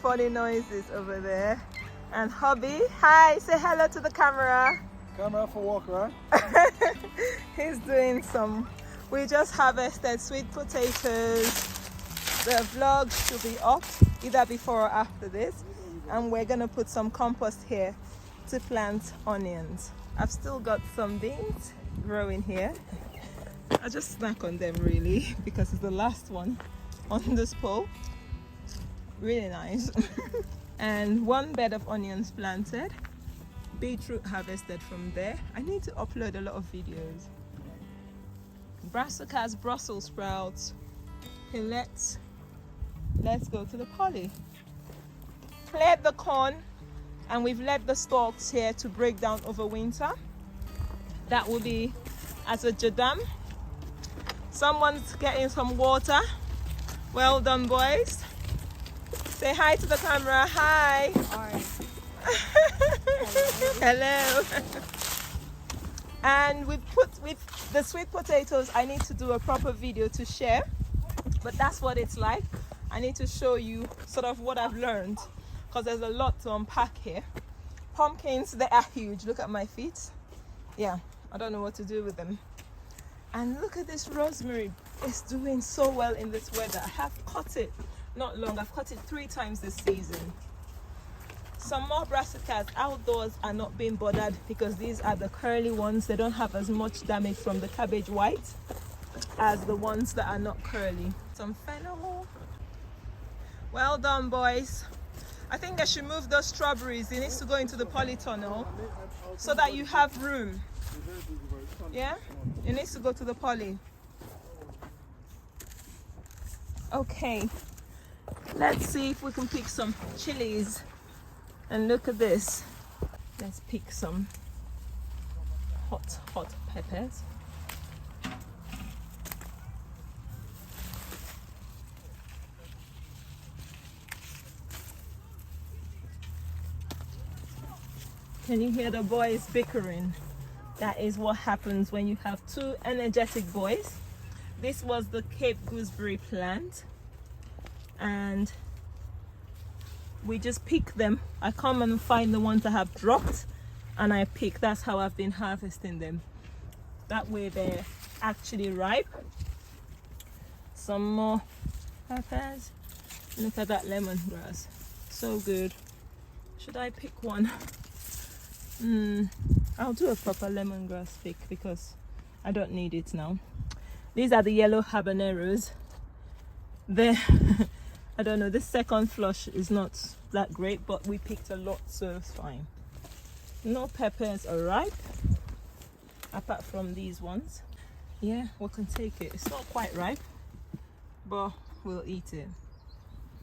funny noises over there. And Hubby, hi, say hello to the camera. Camera for walk, right? He's doing some, we just harvested sweet potatoes. The vlog should be up either before or after this. And we're gonna put some compost here to plant onions. I've still got some beans growing here. I just snack on them really because it's the last one on this pole. Really nice. And one bed of onions planted. Beetroot harvested from there. I need to upload a lot of videos. Brassicas, Brussels sprouts. Okay, let's go to the poly. Cleared the corn and we've left the stalks here to break down over winter. That will be as a jadam. Someone's getting some water. Well done, boys. Say hi to the camera. Hi. Hi. Hello. And with the sweet potatoes, I need to do a proper video to share, but that's what it's like. I need to show you sort of what I've learned because there's a lot to unpack here. Pumpkins, they are huge. Look at my feet. Yeah, I don't know what to do with them. And look at this rosemary. It's doing so well in this weather. I have cut it not long. I've cut it 3 times this season. Some more brassicas outdoors are not being bothered because these are the curly ones. They don't have as much damage from the cabbage white as the ones that are not curly. Some fennel. Well done, boys. I think I should move those strawberries. It needs to go into the polytunnel so that you have room. Yeah? It needs to go to the poly. Okay. Let's see if we can pick some chilies. And look at this. Let's pick some hot peppers. Can you hear the boys bickering? That is what happens when you have 2 energetic boys. This was the Cape gooseberry plant. And we just pick them. I come and find the ones that have dropped and I pick. That's how I've been harvesting them. That way they're actually ripe. Some more peppers. Look at that lemongrass. So good. Should I pick one? I'll do a proper lemongrass pick because I don't need it now. These are the yellow habaneros. They're I don't know, this second flush is not that great, but we picked a lot, so it's fine. No peppers are ripe, apart from these ones. Yeah, we can take it. It's not quite ripe, but we'll eat it.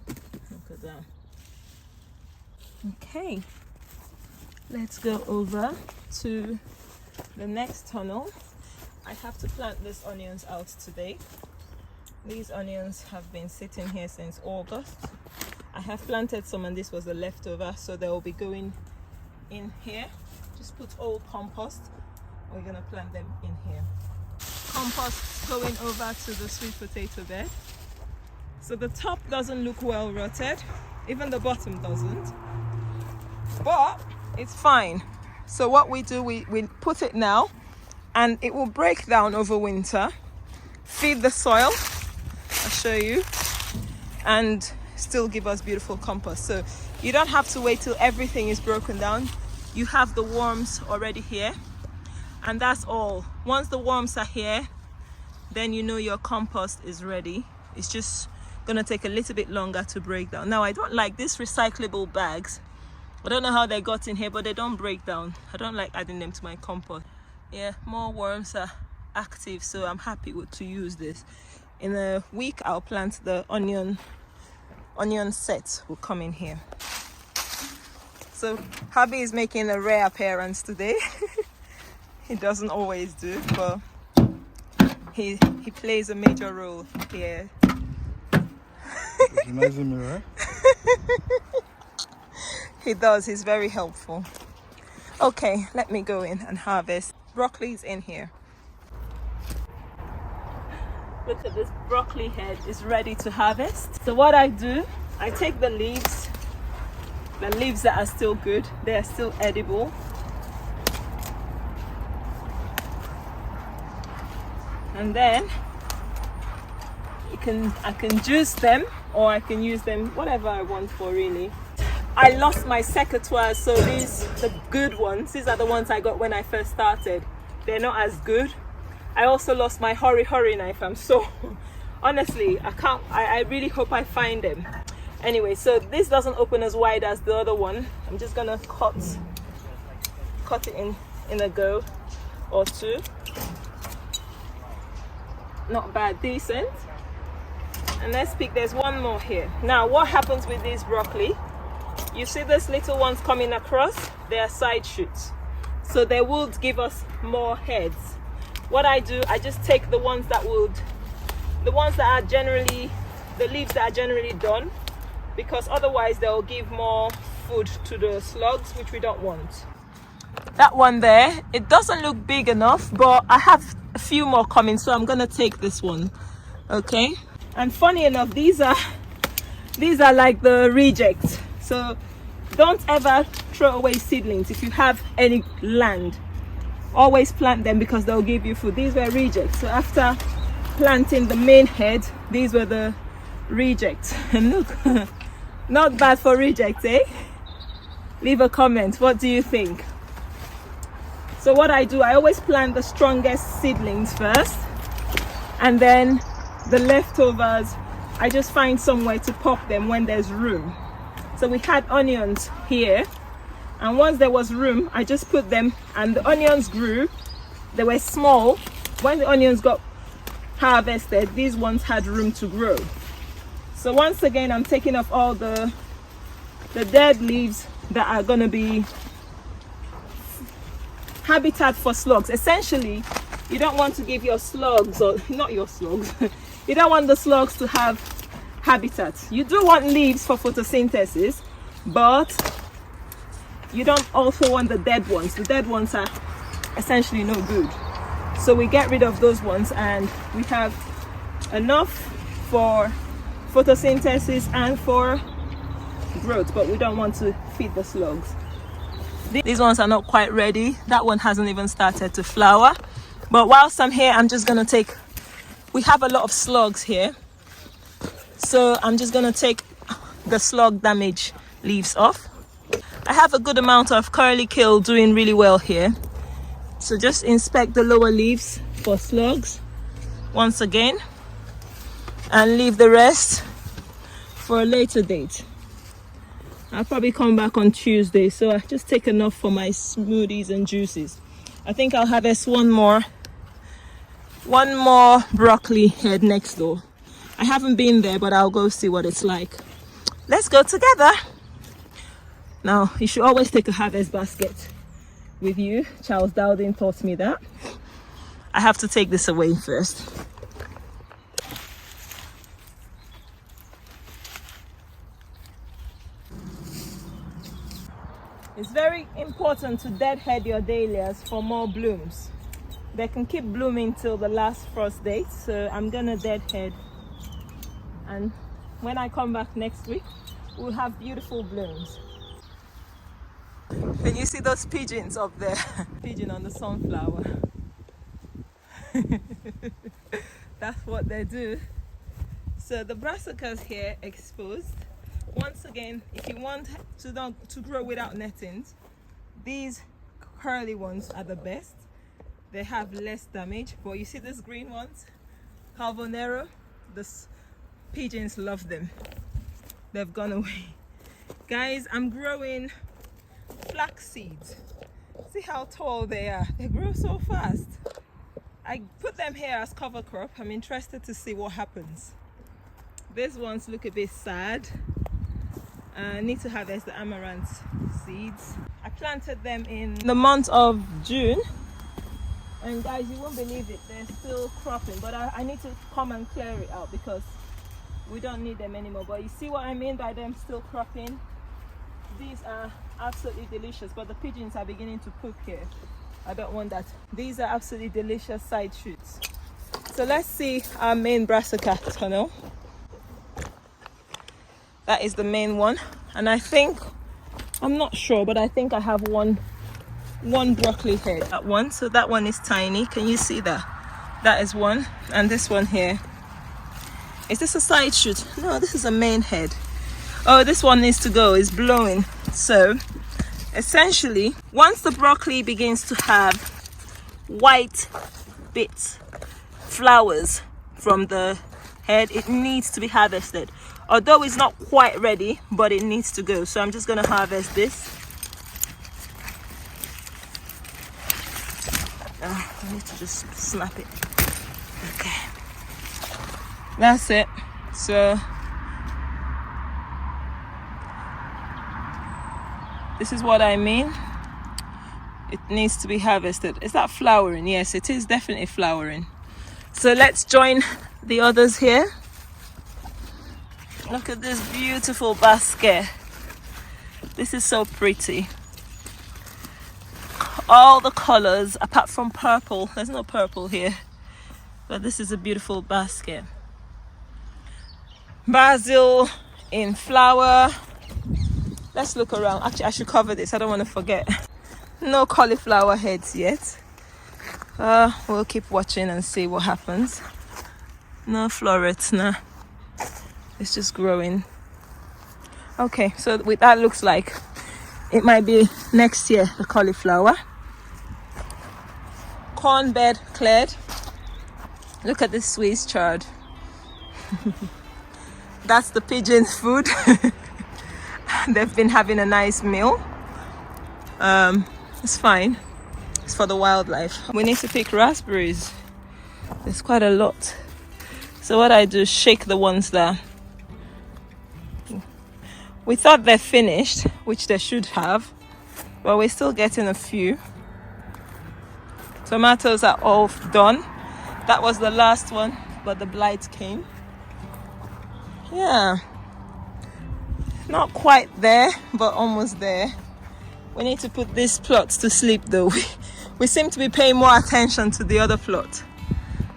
Look at that. Okay, let's go over to the next tunnel. I have to plant these onions out today. These onions have been sitting here since August. I have planted some and this was a leftover, so they'll be going in here. Just put old compost. We're gonna plant them in here. Compost going over to the sweet potato bed. So the top doesn't look well rotted, even the bottom doesn't, but it's fine. So what we do, we put it now and it will break down over winter, feed the soil, I'll show you, and still give us beautiful compost. So you don't have to wait till everything is broken down. You have the worms already here, and that's all. Once the worms are here, then you know your compost is ready. It's just gonna take a little bit longer to break down. Now I don't like these recyclable bags. I don't know how they got in here, but they don't break down. I don't like adding them to my compost. Yeah, more worms are active, so I'm happy to use this. In a week I'll plant the onion set will come in here. So Hubby is making a rare appearance today. He doesn't always do, but he plays a major role here. Recognizing me, right? He does, he's very helpful. Okay, let me go in and harvest. Broccoli's in here. Look at this broccoli head is ready to harvest. So what I do, I take the leaves the leaves that are still good, they are still edible. And then I can juice them, or I can use them whatever I want for, really. I lost my secateurs, so these, the good ones, these are the ones I got when I first started. They're not as good. I also lost my hurry knife. I'm so honestly, I really hope I find them. Anyway, so this doesn't open as wide as the other one. I'm just gonna cut it in a go or two. Not bad, decent. And let's pick, there's one more here. Now, what happens with this broccoli? You see these little ones coming across? They are side shoots. So they would give us more heads. What I do, I just take the ones that are generally, the leaves that are generally done, because otherwise they'll give more food to the slugs, which we don't want. That one there, it doesn't look big enough, but I have a few more coming, so I'm gonna take this one. Okay. And funny enough, these are like the rejects. So don't ever throw away seedlings if you have any land. Always plant them because they'll give you food. These were rejects. So after planting the main head, these were the rejects. And look, not bad for rejects, eh? Leave a comment. What do you think? So what I do, I always plant the strongest seedlings first, and then the leftovers, I just find somewhere to pop them when there's room. So we had onions here, and once there was room, I just put them, and the onions grew. They were small. When the onions got harvested, these ones had room to grow. So once again, I'm taking off all the dead leaves that are gonna be habitat for slugs. Essentially, you don't want to give your slugs, or not your slugs, you don't want the slugs to have habitat. You do want leaves for photosynthesis, but you don't also want the dead ones. The dead ones are essentially no good. So we get rid of those ones, and we have enough for photosynthesis and for growth, but we don't want to feed the slugs. These ones are not quite ready. That one hasn't even started to flower. But whilst I'm here, I'm just gonna take, we have a lot of slugs here, so I'm just gonna take the slug damage leaves off. I have a good amount of curly kale doing really well here, so just inspect the lower leaves for slugs once again, and leave the rest for a later date. I'll probably come back on Tuesday, so I just take enough for my smoothies and juices. I think I'll harvest one more broccoli head next door. I haven't been there, but I'll go see what it's like. Let's go together. Now, you should always take a harvest basket with you. Charles Dowding taught me that. I have to take this away first. It's very important to deadhead your dahlias for more blooms. They can keep blooming till the last frost date, so I'm gonna deadhead, and when I come back next week, we'll have beautiful blooms. Can you see those pigeons up there? Pigeon on the sunflower. That's what they do. So the brassicas here exposed. Once again, if you want to grow without nettings, these curly ones are the best. They have less damage. But you see these green ones, Calvonero, the pigeons love them. They've gone away. Guys, I'm growing flax seeds. See how tall they are. They grow so fast. I put them here as cover crop. I'm interested to see what happens. These ones look a bit sad. I need to harvest the amaranth seeds. I planted them in the month of June, and guys, you won't believe it, they're still cropping, but I need to come and clear it out because we don't need them anymore. But you see what I mean by them still cropping? These are absolutely delicious, but the pigeons are beginning to poop here. I don't want that. These are absolutely delicious side shoots. So let's see our main brassica tunnel. That is the main one, and I think I'm not sure, but I think I have one broccoli head. That one, so that one is tiny. Can you see that? That is one, and this one here. Is this a side shoot? No, this is a main head. Oh, this one needs to go. It's blowing. So essentially, once the broccoli begins to have white bits, flowers from the head, it needs to be harvested. Although it's not quite ready, but it needs to go. So I'm just going to harvest this. I need to just snap it. Okay, that's it. So this is what I mean. It needs to be harvested. Is that flowering? Yes, it is definitely flowering. So let's join the others here. Look at this beautiful basket. This is so pretty. All the colors apart from purple. There's no purple here, but this is a beautiful basket. Basil in flower. Let's look around. Actually, I should cover this. I don't want to forget. No cauliflower heads yet. We'll keep watching and see what happens. No florets, no. It's just growing. Okay, so with that looks like it might be next year, the cauliflower. Corn bed cleared. Look at this Swiss chard. That's the pigeons' food. They've been having a nice meal. It's fine. It's for the wildlife. We need to pick raspberries. There's quite a lot. So what I do is shake the ones that we thought they're finished, which they should have, but we're still getting a few. Tomatoes are all done. That was the last one, but the blight came. Yeah, not quite there, but almost there. We need to put these plots to sleep though. We seem to be paying more attention to the other plot.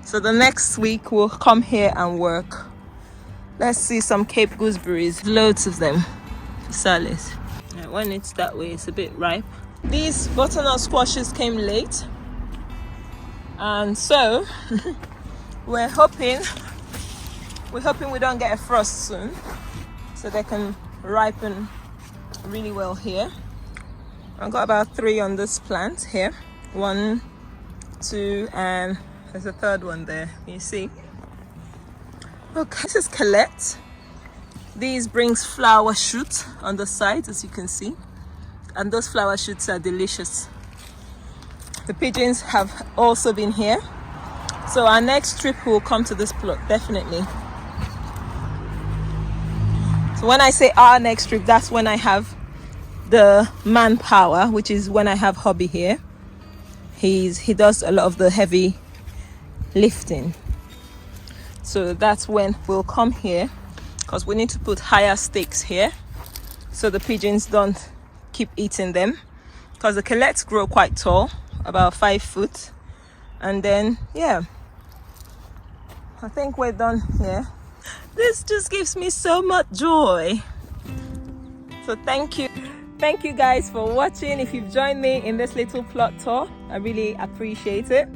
So the next week we'll come here and work. Let's see some Cape gooseberries. Loads of them for salad. When it's that way, it's a bit ripe. These butternut squashes came late. And so we're hoping we don't get a frost soon, so they can ripen really well here. I've got about 3 on this plant here. 1, 2, and there's a third one there. You see? Okay, this is Colette. These brings flower shoots on the sides, as you can see, and those flower shoots are delicious. The pigeons have also been here, so our next trip will come to this plot definitely. So when I say our next trip, that's when I have the manpower, which is when I have Hubby here. He does a lot of the heavy lifting. So that's when we'll come here, because we need to put higher stakes here so the pigeons don't keep eating them, because the colettes grow quite tall, about 5 foot. And then yeah, I think we're done here. This just gives me so much joy. So thank you guys for watching. If you've joined me in this little plot tour, I really appreciate it.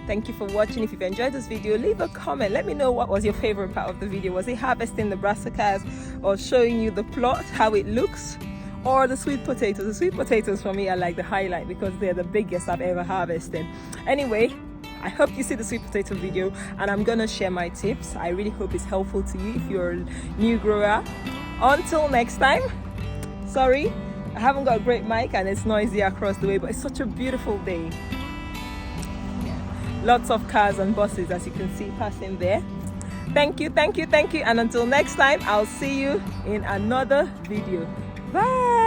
Thank you for watching. If you've enjoyed this video, leave a comment. Let me know what was your favorite part of the video. Was it harvesting the brassicas, or showing you the plot, how it looks, or the sweet potatoes? The sweet potatoes for me are like the highlight, because they're the biggest I've ever harvested. Anyway, I hope you see the sweet potato video, and I'm gonna share my tips. I really hope it's helpful to you if you're a new grower. Until next time, sorry I haven't got a great mic and it's noisy across the way, but it's such a beautiful day. Lots of cars and buses, as you can see, passing there. Thank you, and until next time, I'll see you in another video. Bye.